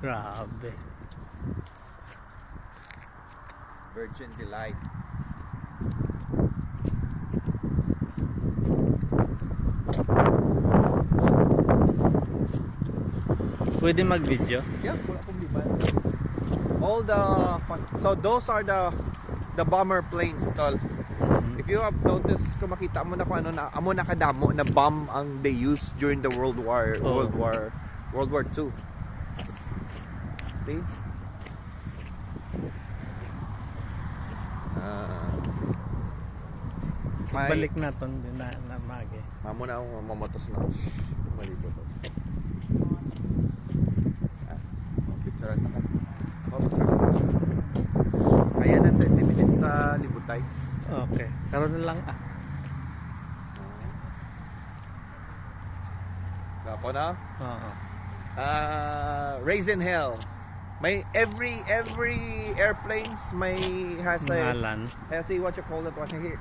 Grabe. Virgin Delight. Pwede mag-video? Yeah, wala akong liban. All the so those are the bomber planes, tol. If you have noticed, kung makita mo na kung ano na amo na kadamo na bomb ang they used during the World War II. See? Balik na to na magi. Mamo na akong mamotos na. Malito to. Picture na ka. Kaya na 30 minutes sa Libutay. Okay. Karon na lang Gapo na? Oo. Raisin Hell. May every airplanes may has a what you call it, what here.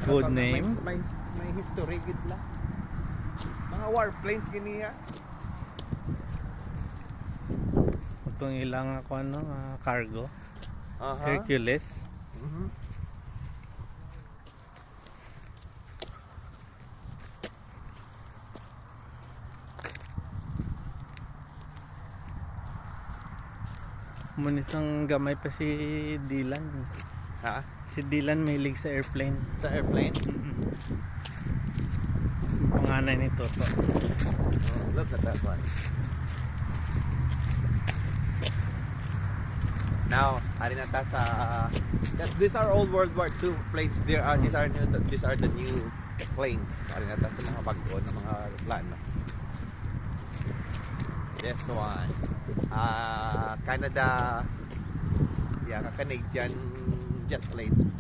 Good name. May history gid la. Mga warplanes giniya. Itong ilang ako cargo. Hercules. Isang gamay pa si Dylan. Ha? Si Dylan mahilig sa airplane. Sa airplane? Panganay ni Toto. Oh, look at that one. Now, ari na ta sa these are old World War II planes. These are the new planes. Ari na ta sa mga bago na mga plano. This one. Canada. Yeah, Canadian jet plane.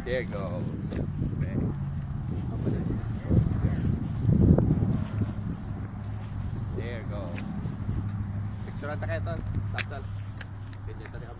There goes. Okay. There goes. Picture na tayo tol. Stop tol. Ganyan tayo